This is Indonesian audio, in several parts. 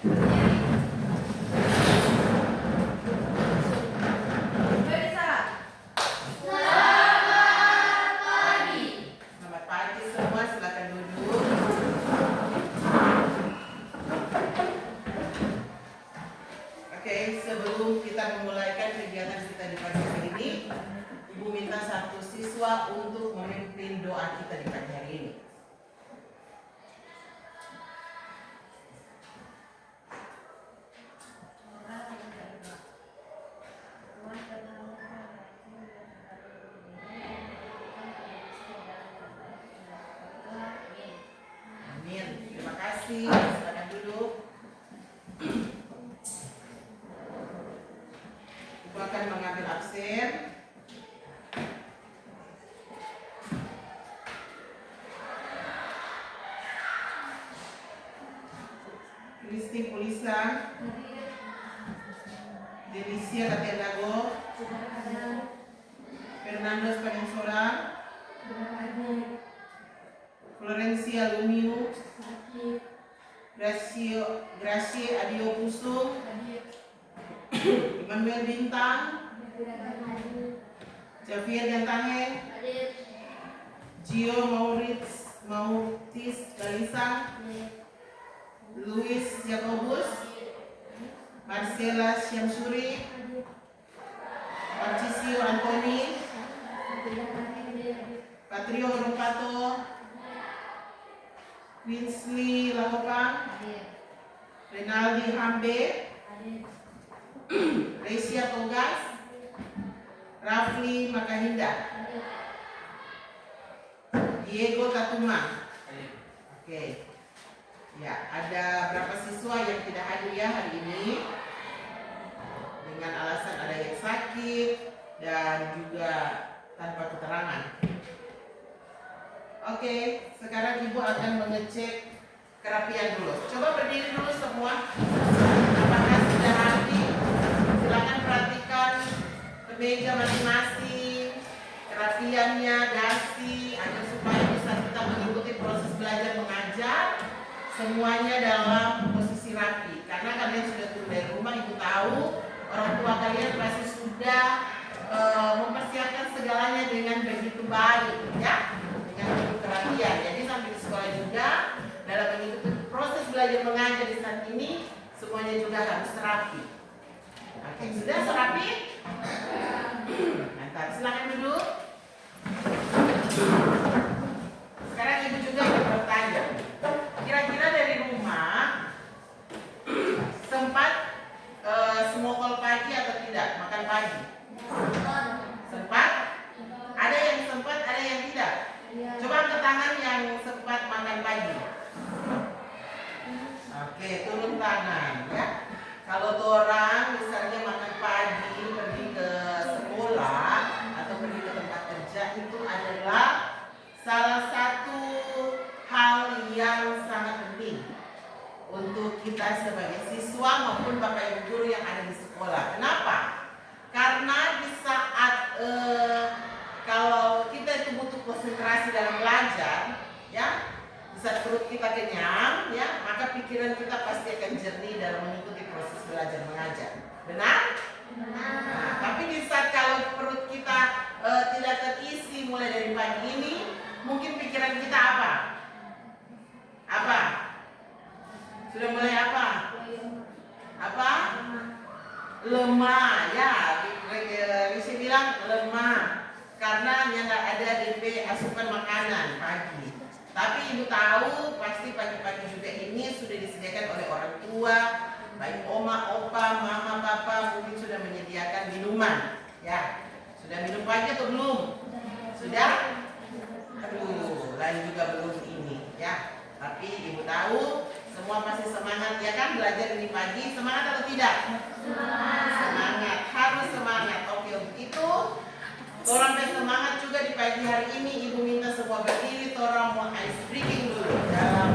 Selamat pagi semua, silakan duduk. Oke, sebelum kita memulaikan kegiatan kita di pagi hari ini, Ibu minta satu siswa untuk memimpin doa kita di pagi hari ini. Amin. Terima kasih. Silakan duduk. Ibu akan mengambil absen. Kristi Polisa, Delicia Katendago, Fernando Spanisola, Florencia Lumio, Gracie Adio Pusung, Emmanuel Bintang, Javier Gantange, Gio Mauritis Balisang, Luis Jacobus, Marcela Syamsuri, Patricio Antoni, Patrio Rompato, Winsley Lahopang, Renaldi Hambe, Resia Togas, Rafli Makahinda, Diego Tatuma. Oke. Ya, ada berapa siswa yang tidak hadir ya hari ini? Dengan alasan ada yang sakit dan juga tanpa keterangan. Oke, sekarang Ibu akan mengecek kerapian dulu. Coba berdiri dulu semua. Apakah sudah rapi? Silakan perhatikan kemeja masing-masing, kerapiannya, dasi, agar supaya bisa kita mengikuti proses belajar mengajar. Semuanya dalam posisi rapi. Karena kalian sudah turun dari rumah, Ibu tahu orang tua kalian pasti sudah mempersiapkan segalanya dengan begitu baik, ya, dengan begitu kerapian. Jadi sampai di sekolah juga dalam mengikuti proses belajar mengajar di saat ini semuanya juga harus rapi. Oke, sudah serapi? Mantap, silakan duduk. Sekarang Ibu juga ingin bertanya. Kira-kira dari rumah sempat semokol pagi atau tidak? Makan pagi? Sempat? Ada yang sempat, ada yang tidak? Coba angkat tangan yang sempat makan pagi. Oke, turun tangan ya. Kalau orang misalnya makan pagi pergi ke sekolah atau pergi ke tempat kerja, itu adalah salah satu hal yang sangat penting untuk kita sebagai siswa maupun Bapak Ibu guru yang ada di sekolah. Kenapa? Karena di saat kalau kita itu butuh konsentrasi dalam belajar, ya, di saat perut kita kenyang, ya, maka pikiran kita pasti akan jernih dalam mengikuti proses belajar mengajar. Benar? Benar. Nah, tapi di saat kalau perut kita tidak terisi mulai dari pagi ini, mungkin pikiran kita apa? Apa? Sudah mulai apa? Apa? Lemah, ya. Bisa bilang lemah karena yang nggak ada DP asupan makanan pagi. Tapi Ibu tahu pasti pagi-pagi juga ini sudah disediakan oleh orang tua, baik oma, opa, mama, papa mungkin sudah menyediakan minuman. Ya, sudah minum pagi atau belum? Sudah? Aduh, lain juga belum ini, ya. Tapi Ibu tahu semua pasti semangat, ya kan, belajar ini pagi. Semangat atau tidak? Semangat, harus semangat. Oke, untuk itu orang semangat juga di pagi hari ini. Ibu minta semua berdiri, orang mau ice breaking dulu dalam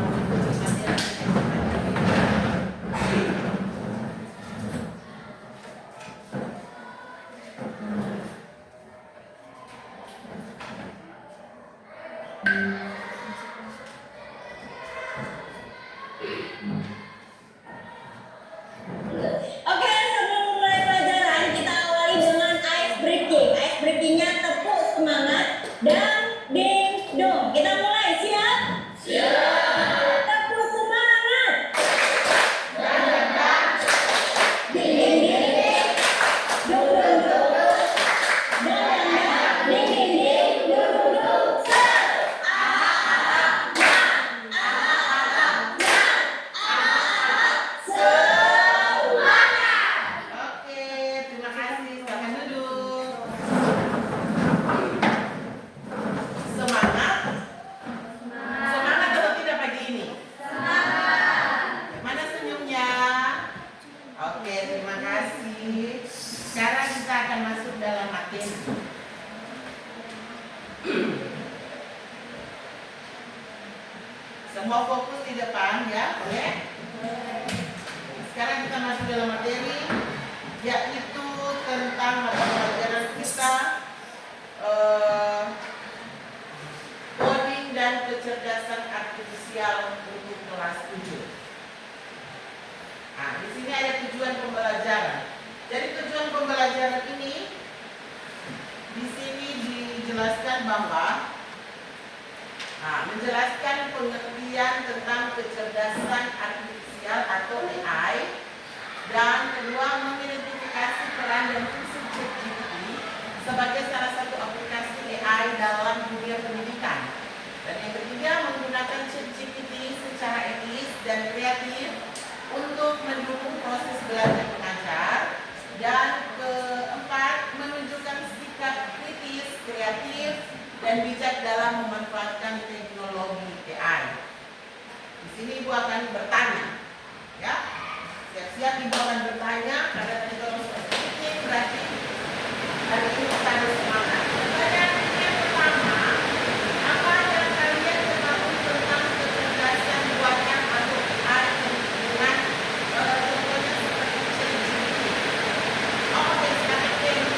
Dong, kita mulai. Siap? Siap. Tepuk semangat. Ding, ding, ding. Dong, dong, dong. Ding, ding, ding. Dong, dong, dong. Oke, terima kasih. Silakan duduk. Semangat? Semangat atau tidak pagi ini? Mana senyumnya? Oke, terima kasih. Sekarang kita akan masuk dalam materi. Semua fokus di depan ya, boleh? Sekarang kita masuk dalam materi, yaitu tentang mata pelajaran kita coding dan kecerdasan artifisial untuk kelas 7. Nah, di sini ada tujuan pembelajaran. Jadi tujuan pembelajaran ini di sini dijelaskan bahwa menjelaskan pengertian tentang kecerdasan artifisial atau AI, dan kedua mengidentifikasi peran dan fungsi ChatGPT sebagai salah satu aplikasi AI dalam dunia pendidikan. Dan yang ketiga, menggunakan ChatGPT secara etis dan kreatif untuk mendukung proses belajar mengajar. Dan keempat, menunjukkan sikap kritis, kreatif, dan bijak dalam memanfaatkan teknologi AI. Di sini Ibu akan bertanya, ya. Siap-siap Ibu akan bertanya. Karena tadi kalau sedikit berarti hari ini kita harus semangat. Pertanyaan yang pertama, apa yang kalian ketahui tentang kecerdasan buatan atau AI dengan contohnya seperti ChatGPT? Oke, silakan Kenny.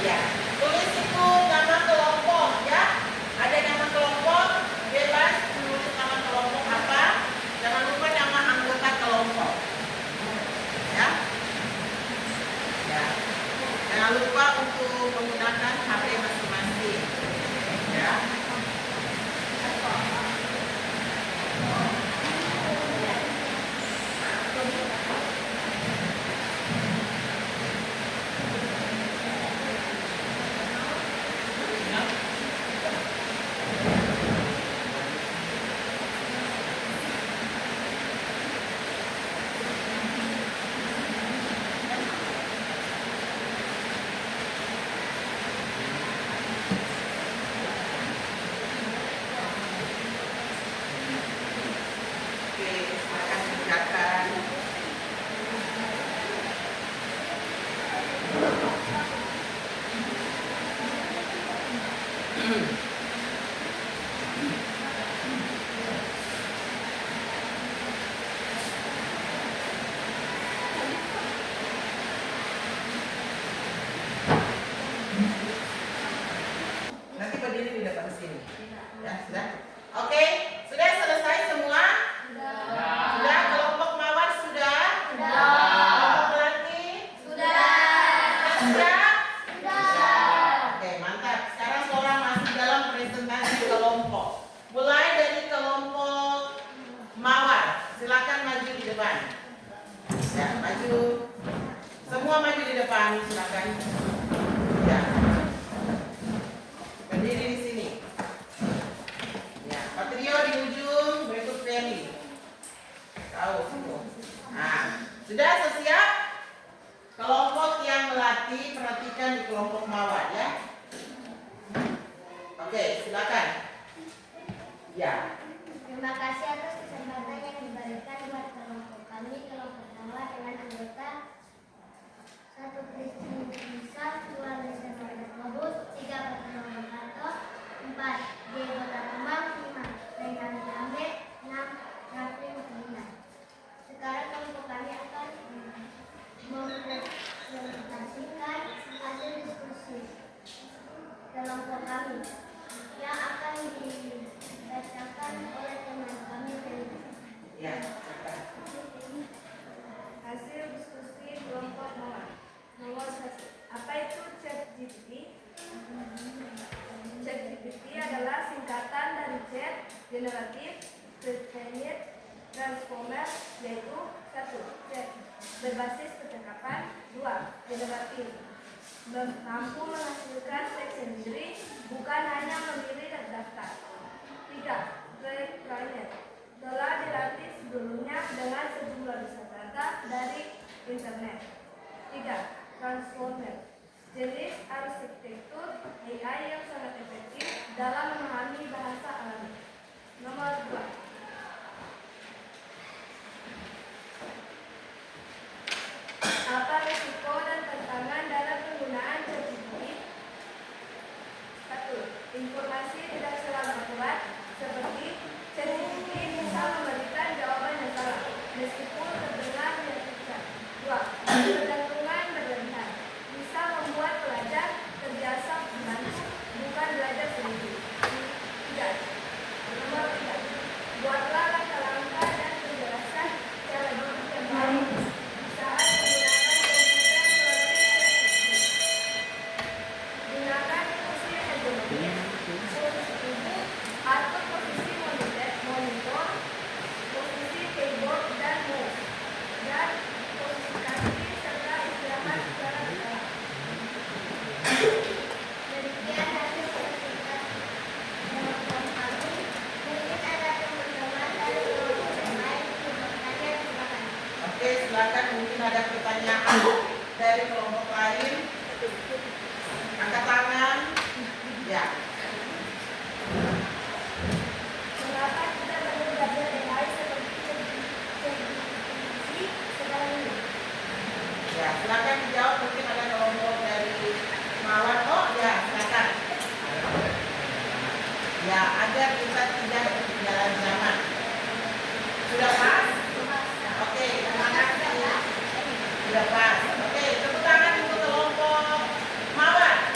Ya, tulis itu nama kelompok ya. Ada nama kelompok, bebas menulis nama kelompok apa. Jangan lupa nama anggota kelompok. Ya. Ya. Jangan lupa untuk menggunakan HP masing-masing. Ya. Oke, silakan kerjakan. Nanti berdiri di depan sini. Ya, sudah. Oke, sudah selesai semua? Sudah. Kelompok mawar sudah? Kelompok laki? Sudah? Oke, mantap. Sekarang seorang masuk dalam presentasi kelompok. Mulai dari kelompok mawar. Silakan maju di depan. Ya, maju. Semua maju di depan, silakan. Ya. Berdiri di sini. Ya, Patrio di ujung, berikut Feli. Tahu semua. Nah, sudah siap? Kelompok yang melatih, perhatikan di kelompok mawar ya. Oke, silakan. Ya. Terima kasih atas kesempatan yang diberikan buat kelompok kami, kelompok mawar dengan anggota 1 Christine Bisa, 2 Lesen Robus, 3 Pertemuan Kanto, 4 Diego Tatumang, 5 Renan Ahmed, 6 Raffi Mutlina. Sekarang kelompok kami akan mempresentasikan hasil diskusi kelompok kami yang akan dibacakan oleh teman kami Feli. Ya. Hasil diskusi kelompok mawar. Nomor 1. Apa itu ChatGPT? ChatGPT adalah singkatan dari Chat, Generative, Pre-trained, Transformer, yaitu 1. Chat, berbasis percakapan. 2. Generatif, mampu menghasilkan teks sendiri, bukan hanya memilih daftar. 3. Pre-trained, telah dilatih sebelumnya dengan sejumlah data dari internet. 3. Transformer, jenis arsitektur AI yang sangat efektif dalam memahami bahasa alami. Nomor 2. Apa risiko dan tantangan dalam penggunaan ChatGPT? 1. Informasi tidak selalu akurat, seperti ChatGPT bisa memberikan jawaban yang salah, meskipun terdengar meyakinkan. 2. Ketergantungan berlebihan, bisa membuat pelajar terbiasa membantu, bukan belajar sendiri. 3. Nomor 3. Buatlah langkah-langkah dan penjelasan cara duduk yang baik saat menggunakan komputer melalui ChatGPT. Gunakan posisi ergonomis, posisi tubuh, atur posisi monitor, posisi keyboard dan mouse, dan posisi kaki serta istirahat secara berkala. Demikian hasil presentasi kelompok kami. Mungkin ada teman-teman dari kelompok yang lain yang bertanya, silakan. Oke, silakan. Mungkin ada pertanyaan dari kelompok lain. Angkat tangan. Ya. Mengapa kita perlu belajar AI seperti ChatGPT sekarang ini? Ya, silakan dijawab. Mungkin ada kelompok dari mawar. Oh, ya, silakan. Ya, agar kita tidak ketinggalan zaman. Sudah pas? Oke, terima kasih. Sudah pas. Oke, tepuk tangan untuk kelompok mawar.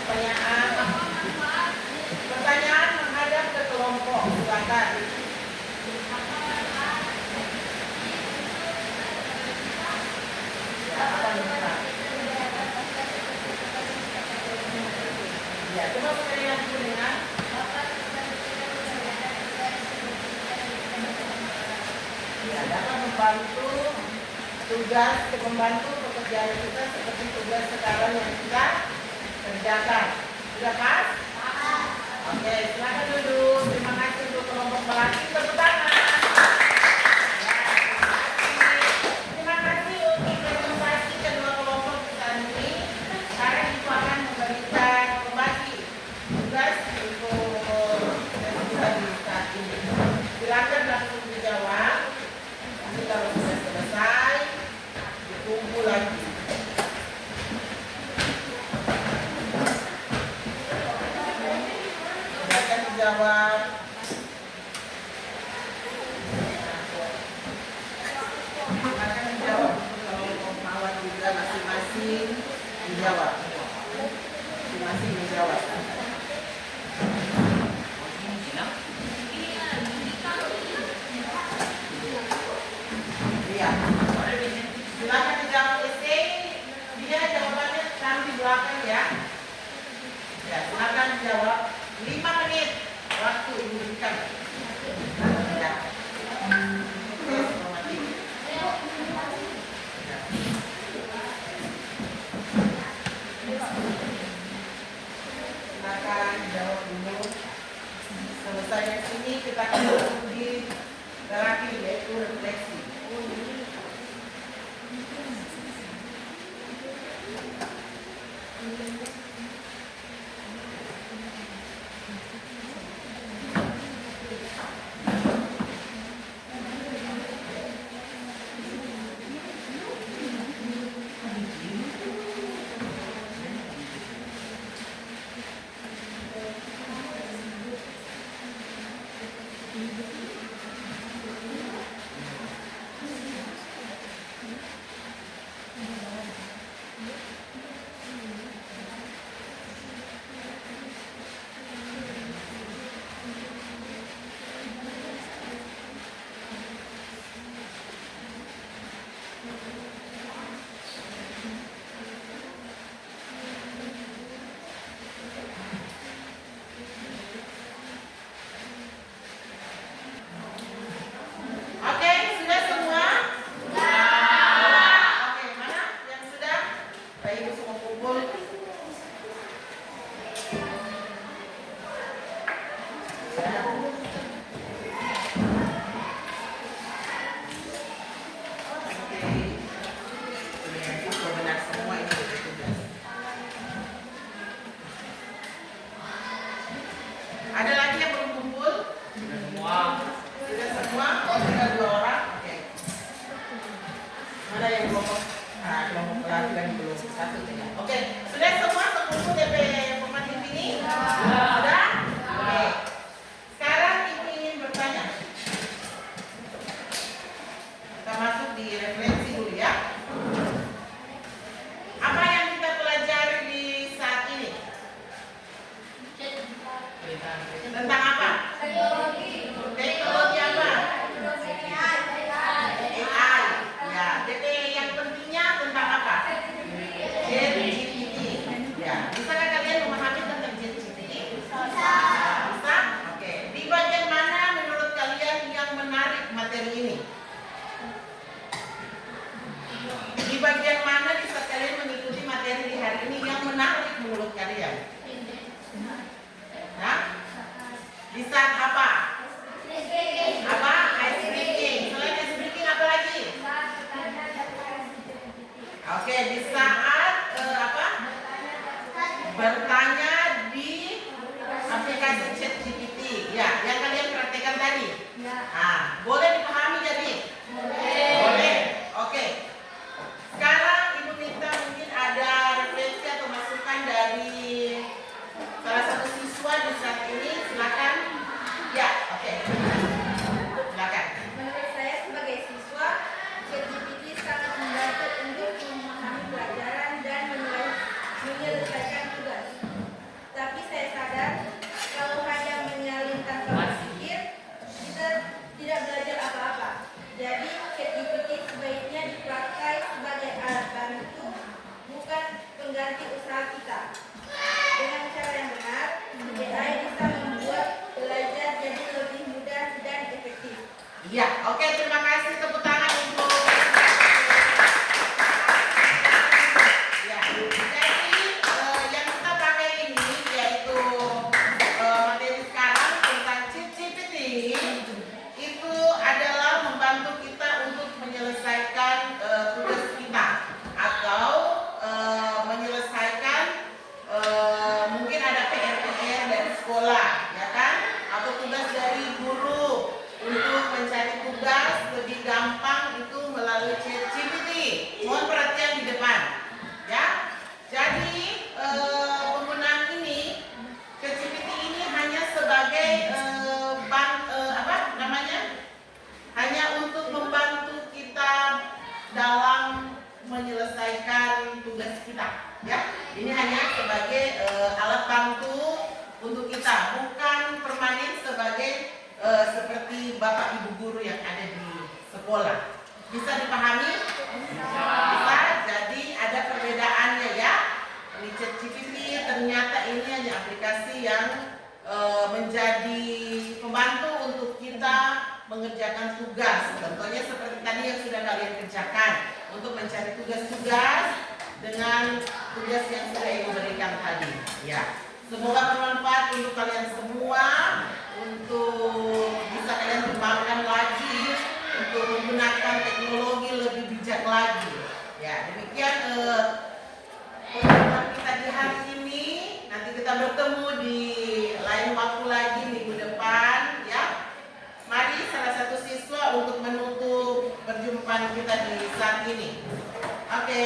pertanyaan? Pertanyaan menghadap ke kelompok. Silakan. Ya, apa minta? Ya, coba sekali lagi dengar. Ya, dapat membantu tugas membantu pekerjaan kita seperti tugas sekarang yang kita kerjakan. Sudah pas? Oke, silakan duduk. Terima kasih untuk kelompok melatih. Tepuk tangan. Terima kasih untuk presentasi kedua kelompok kita ini. Sekarang Ibu akan membagi tugas untuk kita di saat ini. Silakan langsung dijawab. Nanti kalau sudah selesai, ditunggu lagi. Silakan dijawab. Silakan dijawab untuk kelompok mawar juga masing-masing dijawab. Masing-masing dijawab. Iya. Silakan dijawab essay. Dia jawabannya taruh di belakang ya. Ya, silakan dijawab. 5 menit waktu Ibu berikan. Ya. Oke, selamat tinggal. Silakan dijawab dulu. Selesai dari sini kita akan masuk di terakhir yaitu refleksi. Oke, sudah semua? Oke, mana yang sudah? Bapak Ibu semua kumpul. Ya. Oke. Ini sudah benar semua ini tugas. Ada lagi yang belum kumpul? Sudah semua? Oh, sudah 2 orang? Oke. Mana yang kelompok? Nah, kelompok pelatihan belum satu ya. Oke, sudah semua terkumpul DP pemain ini? Sudah? Oke. Sekarang Ibu ingin bertanya. Kita masuk di refleksi dulu ya. Apa yang kita pelajari di saat ini? Tentang apa? Teknologi apa? AI. Ya, DP yang pentingnya tentang apa? ChatGPT. Ya, bisakah kalian memahami tentang ChatGPT? Bisa. Bisa? Oke. Di bagian mana menurut kalian yang menarik materi ini? Di bagian mana bisa kalian mengikuti materi di hari ini yang menarik menurut kalian? Nah, di saat apa? Apa? Ice breaking. Selain ice breaking apa lagi? Oke, di saat apa? Bertanya di aplikasi ChatGPT. Ya, yang kalian praktekkan tadi. Nah, boleh dipahami jadi? Boleh. Oke. Sekarang Ibu minta mungkin ada refleksi atau masukan dari salah satu siswa di saat ini. Silakan. Ya. aplikasi yang menjadi pembantu untuk kita mengerjakan tugas. Contohnya seperti tadi yang sudah kalian kerjakan untuk mencari tugas-tugas dengan tugas yang sudah Ibu berikan tadi. Ya, semoga bermanfaat untuk kalian semua, untuk bisa kalian kembangkan lagi untuk menggunakan teknologi lebih bijak lagi. Ya, demikian pertemuan kita di hari ini. Nanti kita bertemu di lain waktu lagi minggu depan, ya. Mari salah satu siswa untuk menutup perjumpaan kita di saat ini. Oke.